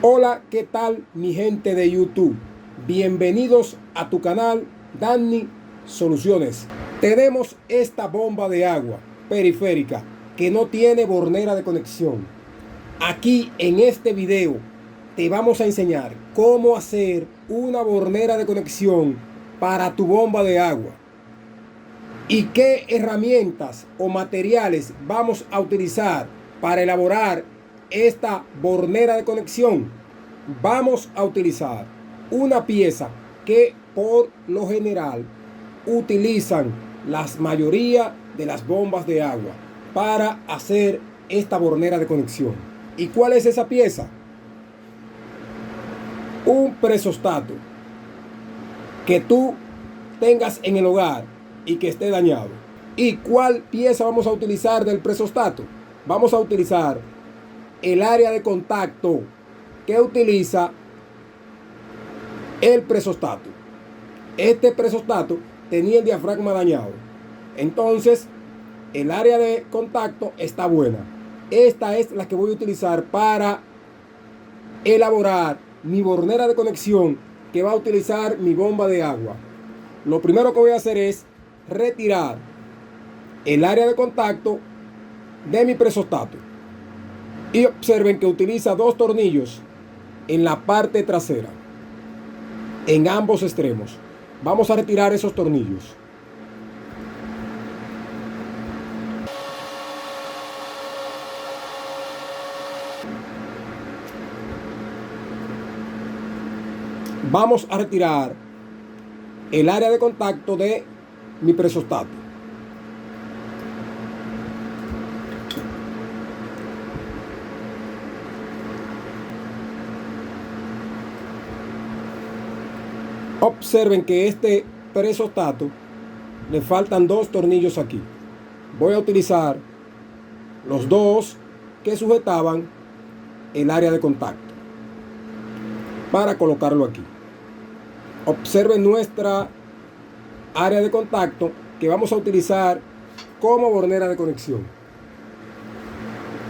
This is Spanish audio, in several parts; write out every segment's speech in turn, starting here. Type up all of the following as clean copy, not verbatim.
Hola, ¿qué tal mi gente de YouTube? Bienvenidos a tu canal Danny Soluciones. Tenemos esta bomba de agua periférica que no tiene bornera de conexión. Aquí en este video te vamos a enseñar cómo hacer una bornera de conexión para tu bomba de agua y qué herramientas o materiales vamos a utilizar para elaborar esta bornera de conexión. Vamos a utilizar una pieza que por lo general utilizan la mayoría de las bombas de agua para hacer esta bornera de conexión. ¿Y cuál es esa pieza? Un presostato que tú tengas en el hogar y que esté dañado. ¿Y cuál pieza vamos a utilizar del presostato? Vamos a utilizar el área de contacto que utiliza el presostato. Este presostato tenía el diafragma dañado, entonces el área de contacto está buena. Esta es la que voy a utilizar para elaborar mi bornera de conexión que va a utilizar mi bomba de agua. Lo primero que voy a hacer es retirar el área de contacto de mi presostato. Y observen que utiliza dos tornillos en la parte trasera, en ambos extremos. Vamos a retirar esos tornillos. Vamos a retirar el área de contacto de mi presostato. Observen que este presostato le faltan dos tornillos aquí. Voy a utilizar los dos que sujetaban el área de contacto para colocarlo aquí. Observen nuestra área de contacto que vamos a utilizar como bornera de conexión.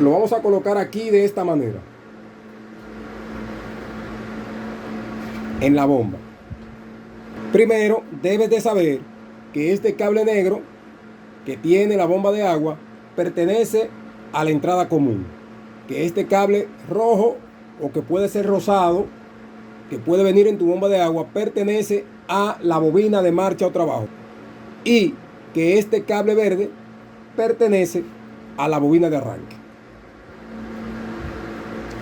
Lo vamos a colocar aquí de esta manera, en la bomba. Primero debes de saber que este cable negro que tiene la bomba de agua pertenece a la entrada común, que este cable rojo o que puede ser rosado que puede venir en tu bomba de agua pertenece a la bobina de marcha o trabajo, y que este cable verde pertenece a la bobina de arranque.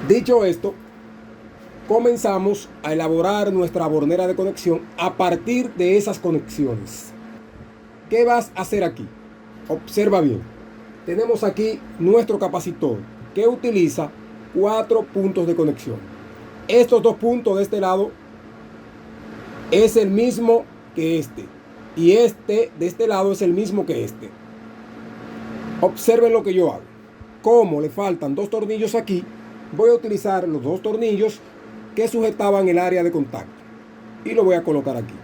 Dicho esto, comenzamos a elaborar nuestra bornera de conexión a partir de esas conexiones. ¿Qué vas a hacer aquí? Observa bien. Tenemos aquí nuestro capacitor que utiliza 4 puntos de conexión. Estos dos puntos de este lado es el mismo que este, y este de este lado es el mismo que este. Observen lo que yo hago. Como le faltan dos tornillos aquí, voy a utilizar los dos tornillos que sujetaban el área de contacto y lo voy a colocar aquí.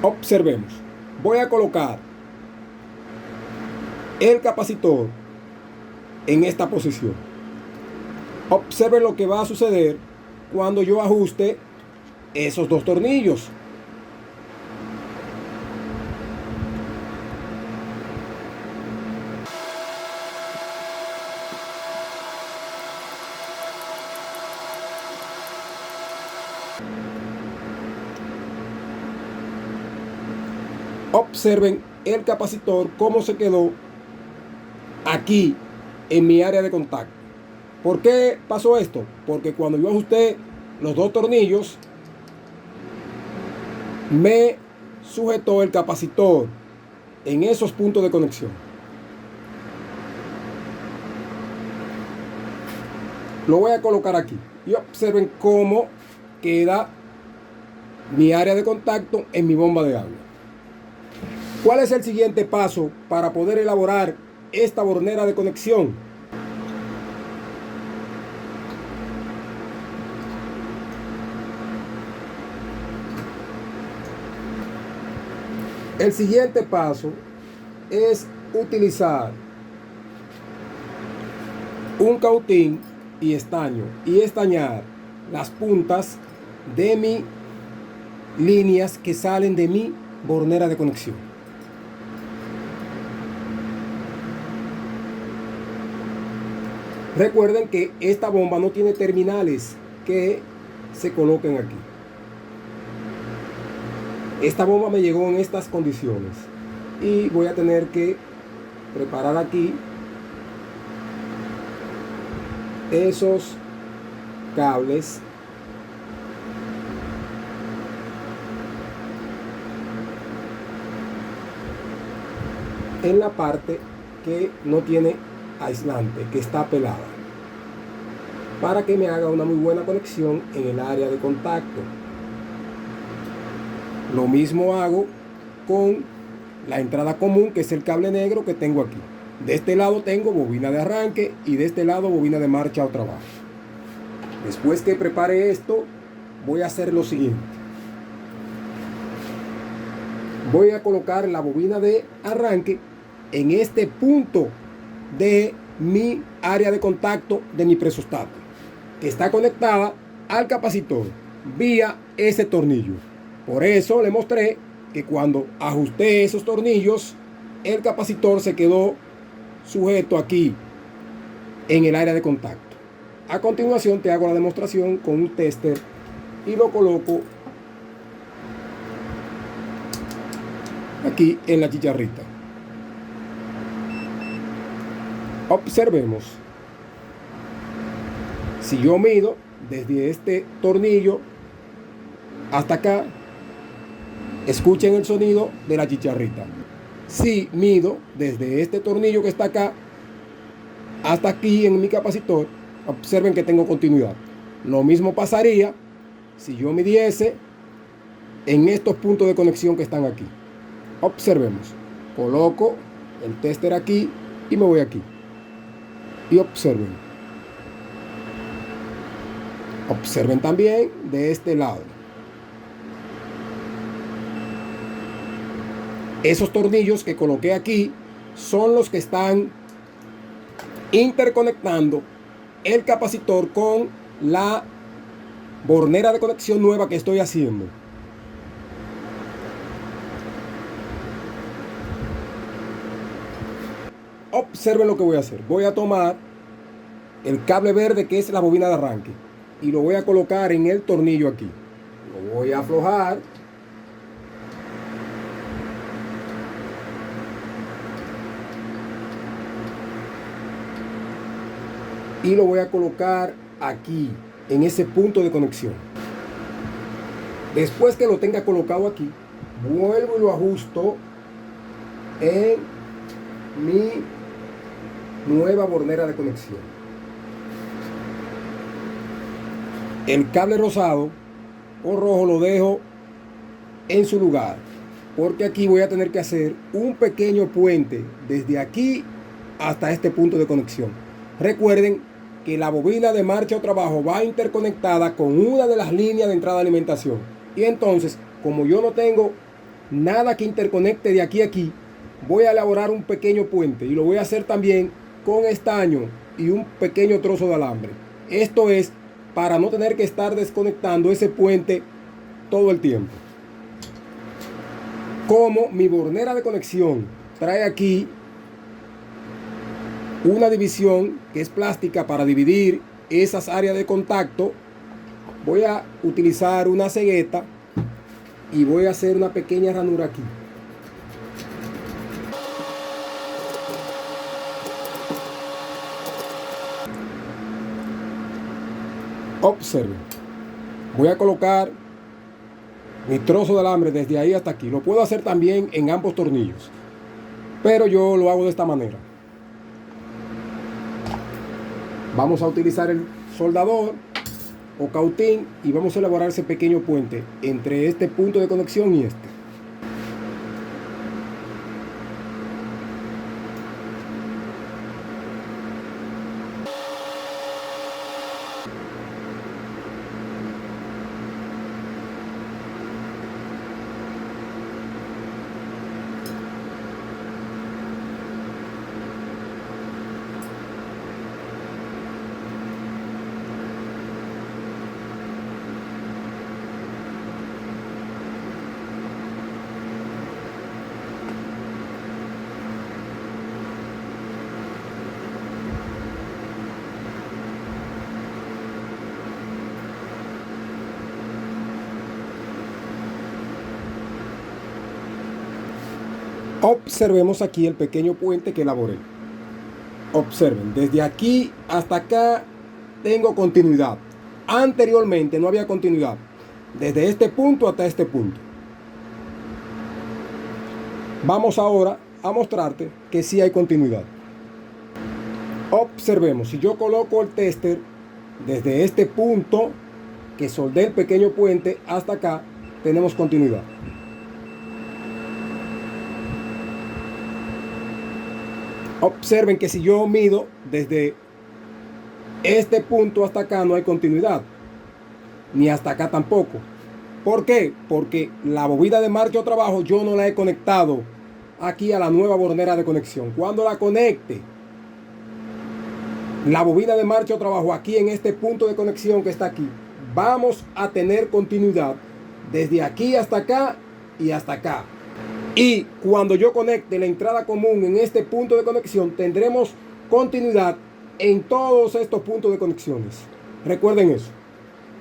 Observemos. Voy a colocar el capacitor en esta posición. Observen lo que va a suceder cuando yo ajuste esos dos tornillos. Observen el capacitor cómo se quedó aquí en mi área de contacto. ¿Por qué pasó esto? Porque cuando yo ajusté los dos tornillos, me sujetó el capacitor en esos puntos de conexión. Lo voy a colocar aquí y observen cómo queda mi área de contacto en mi bomba de agua. ¿Cuál es el siguiente paso para poder elaborar esta bornera de conexión? El siguiente paso es utilizar un cautín y estaño y estañar las puntas de mis líneas que salen de mi bornera de conexión. Recuerden que esta bomba no tiene terminales que se coloquen aquí. Esta bomba me llegó en estas condiciones y voy a tener que preparar aquí esos cables en la parte que no tiene aislante, que está pelada, para que me haga una muy buena conexión en el área de contacto. Lo mismo hago con la entrada común, que es el cable negro que tengo aquí. De este lado tengo bobina de arranque y de este lado bobina de marcha o trabajo. Después que prepare esto, voy a hacer lo siguiente. Voy a colocar la bobina de arranque en este punto de mi área de contacto de mi presostato, que está conectada al capacitor vía ese tornillo. Por eso le mostré que cuando ajusté esos tornillos, el capacitor se quedó sujeto aquí en el área de contacto. A continuación te hago la demostración con un tester y lo coloco aquí en la chicharrita. Observemos. Si yo mido desde este tornillo hasta acá, escuchen el sonido de la chicharrita. Si mido desde este tornillo que está acá hasta aquí en mi capacitor, observen que tengo continuidad. Lo mismo pasaría si yo midiese en estos puntos de conexión que están aquí. Observemos. Coloco el tester aquí y me voy aquí. Y observen. Observen también de este lado. Esos tornillos que coloqué aquí son los que están interconectando el capacitor con la bornera de conexión nueva que estoy haciendo. Observen lo que voy a hacer. Voy a tomar el cable verde, que es la bobina de arranque, y lo voy a colocar en el tornillo aquí. Lo voy a aflojar. Y lo voy a colocar aquí, en ese punto de conexión. Después que lo tenga colocado aquí, vuelvo y lo ajusto en mi nueva bornera de conexión. El cable rosado o rojo lo dejo en su lugar, porque aquí voy a tener que hacer un pequeño puente desde aquí hasta este punto de conexión. Recuerden que la bobina de marcha o trabajo va interconectada con una de las líneas de entrada de alimentación. Y entonces, como yo no tengo nada que interconecte de aquí a aquí, voy a elaborar un pequeño puente, y lo voy a hacer también con estaño y un pequeño trozo de alambre. Esto es para no tener que estar desconectando ese puente todo el tiempo. Como mi bornera de conexión trae aquí una división que es plástica para dividir esas áreas de contacto, voy a utilizar una cegueta y voy a hacer una pequeña ranura aquí. Observen. Voy a colocar mi trozo de alambre desde ahí hasta aquí. Lo puedo hacer también en ambos tornillos, pero yo lo hago de esta manera. Vamos a utilizar el soldador o cautín y vamos a elaborar ese pequeño puente entre este punto de conexión y este. Observemos aquí el pequeño puente que elaboré. Observen, desde aquí hasta acá tengo continuidad. Anteriormente no había continuidad. Desde este punto hasta este punto. Vamos ahora a mostrarte que sí hay continuidad. Observemos, si yo coloco el tester desde este punto que soldé el pequeño puente hasta acá, tenemos continuidad. Observen que si yo mido desde este punto hasta acá, no hay continuidad, ni hasta acá tampoco. ¿Por qué? Porque la bobina de marcha o trabajo yo no la he conectado aquí a la nueva bornera de conexión. Cuando la conecte la bobina de marcha o trabajo aquí en este punto de conexión que está aquí, vamos a tener continuidad desde aquí hasta acá y hasta acá. Y cuando yo conecte la entrada común en este punto de conexión, tendremos continuidad en todos estos puntos de conexiones. Recuerden eso.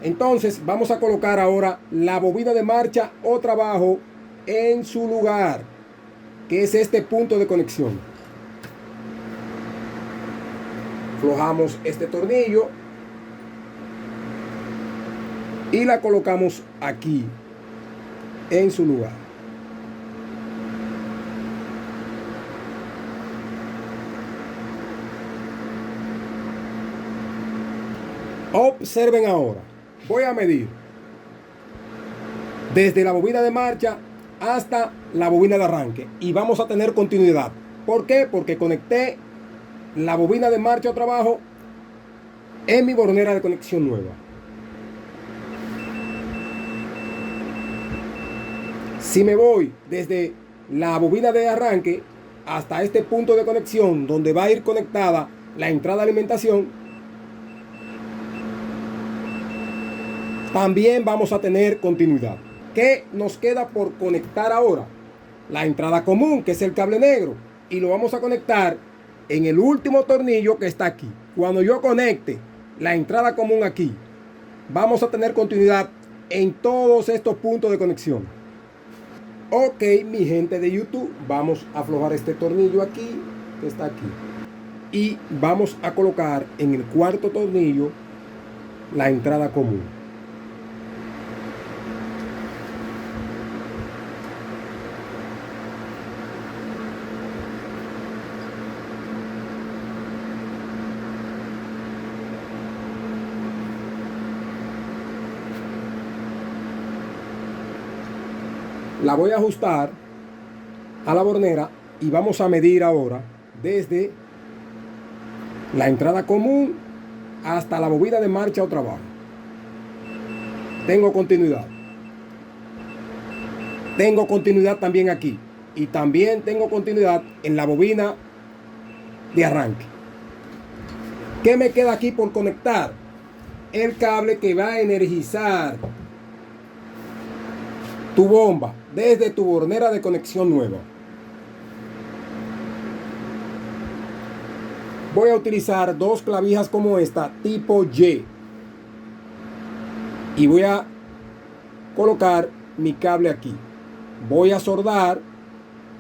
Entonces vamos a colocar ahora la bobina de marcha o trabajo en su lugar, que es este punto de conexión. Aflojamos este tornillo y la colocamos aquí en su lugar. Observen ahora, voy a medir desde la bobina de marcha hasta la bobina de arranque y vamos a tener continuidad. ¿Por qué? Porque conecté la bobina de marcha o trabajo en mi bornera de conexión nueva. Si me voy desde la bobina de arranque hasta este punto de conexión donde va a ir conectada la entrada de alimentación, también vamos a tener continuidad. ¿Qué nos queda por conectar ahora? La entrada común, que es el cable negro, y lo vamos a conectar en el último tornillo que está aquí. Cuando yo conecte la entrada común aquí, vamos a tener continuidad en todos estos puntos de conexión. Ok, mi gente de YouTube, vamos a aflojar este tornillo aquí, que está aquí, y vamos a colocar en el cuarto tornillo la entrada común. La voy a ajustar a la bornera y vamos a medir ahora desde la entrada común hasta la bobina de marcha o trabajo. Tengo continuidad. Tengo continuidad también aquí. Y también tengo continuidad en la bobina de arranque. ¿Qué me queda aquí por conectar? El cable que va a energizar tu bomba desde tu bornera de conexión nueva. Voy a utilizar dos clavijas como esta, tipo Y. Y voy a colocar mi cable aquí. Voy a soldar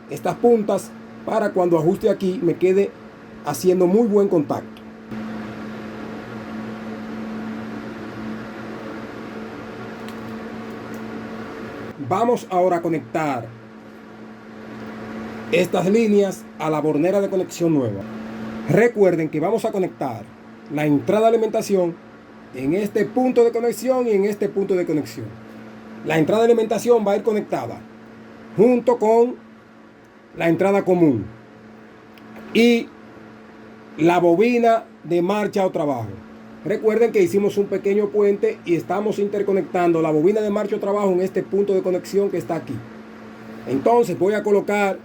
estas puntas para cuando ajuste aquí me quede haciendo muy buen contacto. Vamos ahora a conectar estas líneas a la bornera de conexión nueva. Recuerden que vamos a conectar la entrada de alimentación en este punto de conexión y en este punto de conexión. La entrada de alimentación va a ir conectada junto con la entrada común y la bobina de marcha o trabajo. Recuerden que hicimos un pequeño puente y estamos interconectando la bobina de marcha o trabajo en este punto de conexión que está aquí. Entonces voy a colocar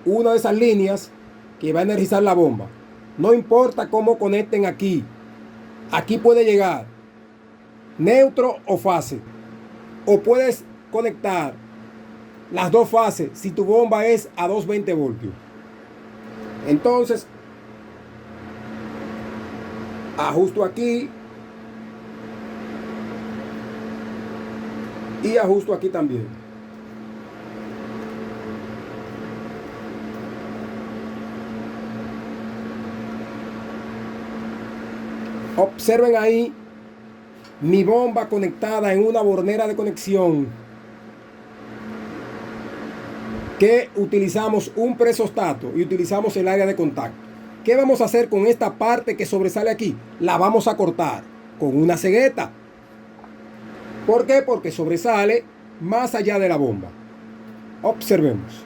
una de esas líneas que va a energizar la bomba. No importa cómo conecten aquí. Aquí puede llegar neutro o fase. O puedes conectar las dos fases si tu bomba es a 220 voltios. Entonces ajusto aquí y ajusto aquí también. Observen ahí mi bomba conectada en una bornera de conexión que utilizamos un presostato y utilizamos el área de contacto. ¿Qué vamos a hacer con esta parte que sobresale aquí? La vamos a cortar con una cegueta. ¿Por qué? Porque sobresale más allá de la bomba. Observemos.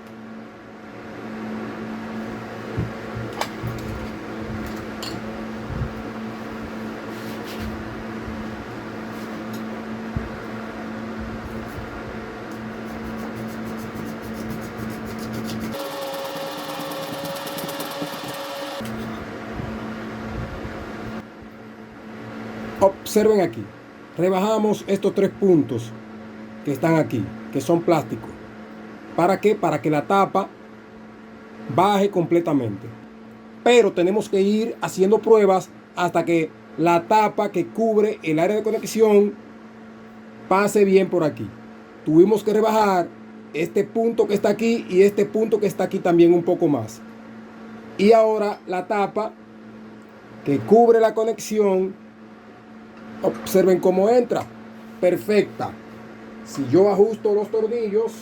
Observen aquí, rebajamos estos 3 puntos que están aquí, que son plásticos. ¿Para qué? Para que la tapa baje completamente. Pero tenemos que ir haciendo pruebas hasta que la tapa que cubre el área de conexión pase bien por aquí. Tuvimos que rebajar este punto que está aquí y este punto que está aquí también un poco más. Y ahora la tapa que cubre la conexión, observen cómo entra, perfecta. Si yo ajusto los tornillos,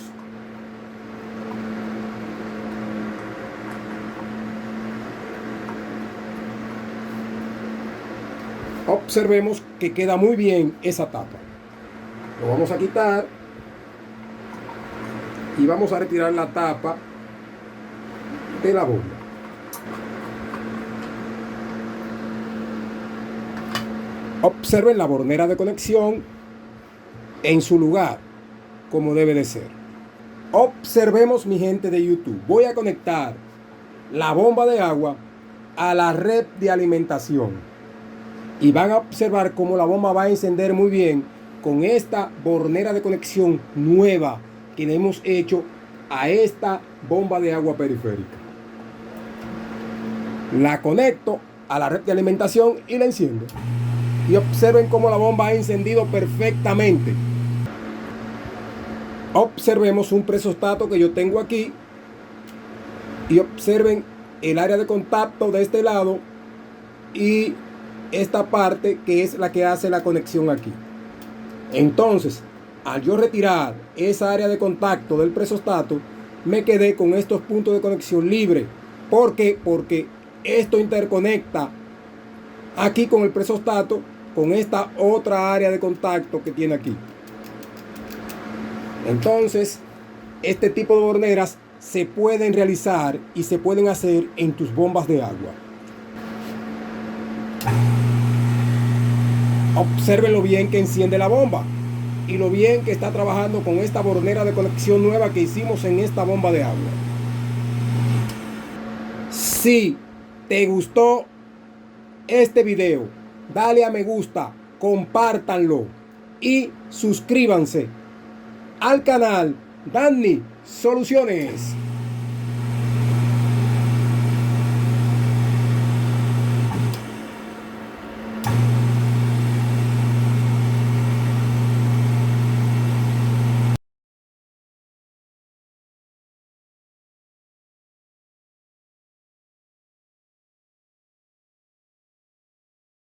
observemos que queda muy bien esa tapa. Lo vamos a quitar y vamos a retirar la tapa de la bomba. Observen la bornera de conexión en su lugar, como debe de ser. Observemos, mi gente de YouTube. Voy a conectar la bomba de agua a la red de alimentación. Y van a observar cómo la bomba va a encender muy bien con esta bornera de conexión nueva que le hemos hecho a esta bomba de agua periférica. La conecto a la red de alimentación y la enciendo. Y observen cómo la bomba ha encendido perfectamente. Observemos un presostato que yo tengo aquí. Y observen el área de contacto de este lado. Y esta parte que es la que hace la conexión aquí. Entonces, al yo retirar esa área de contacto del presostato, me quedé con estos puntos de conexión libre. ¿Por qué? Porque esto interconecta aquí con el presostato con esta otra área de contacto que tiene aquí. Entonces, este tipo de borneras se pueden realizar y se pueden hacer en tus bombas de agua. Observen lo bien que enciende la bomba y lo bien que está trabajando con esta bornera de conexión nueva que hicimos en esta bomba de agua. Si te gustó este video, dale a me gusta, compártanlo y suscríbanse al canal Danny Soluciones.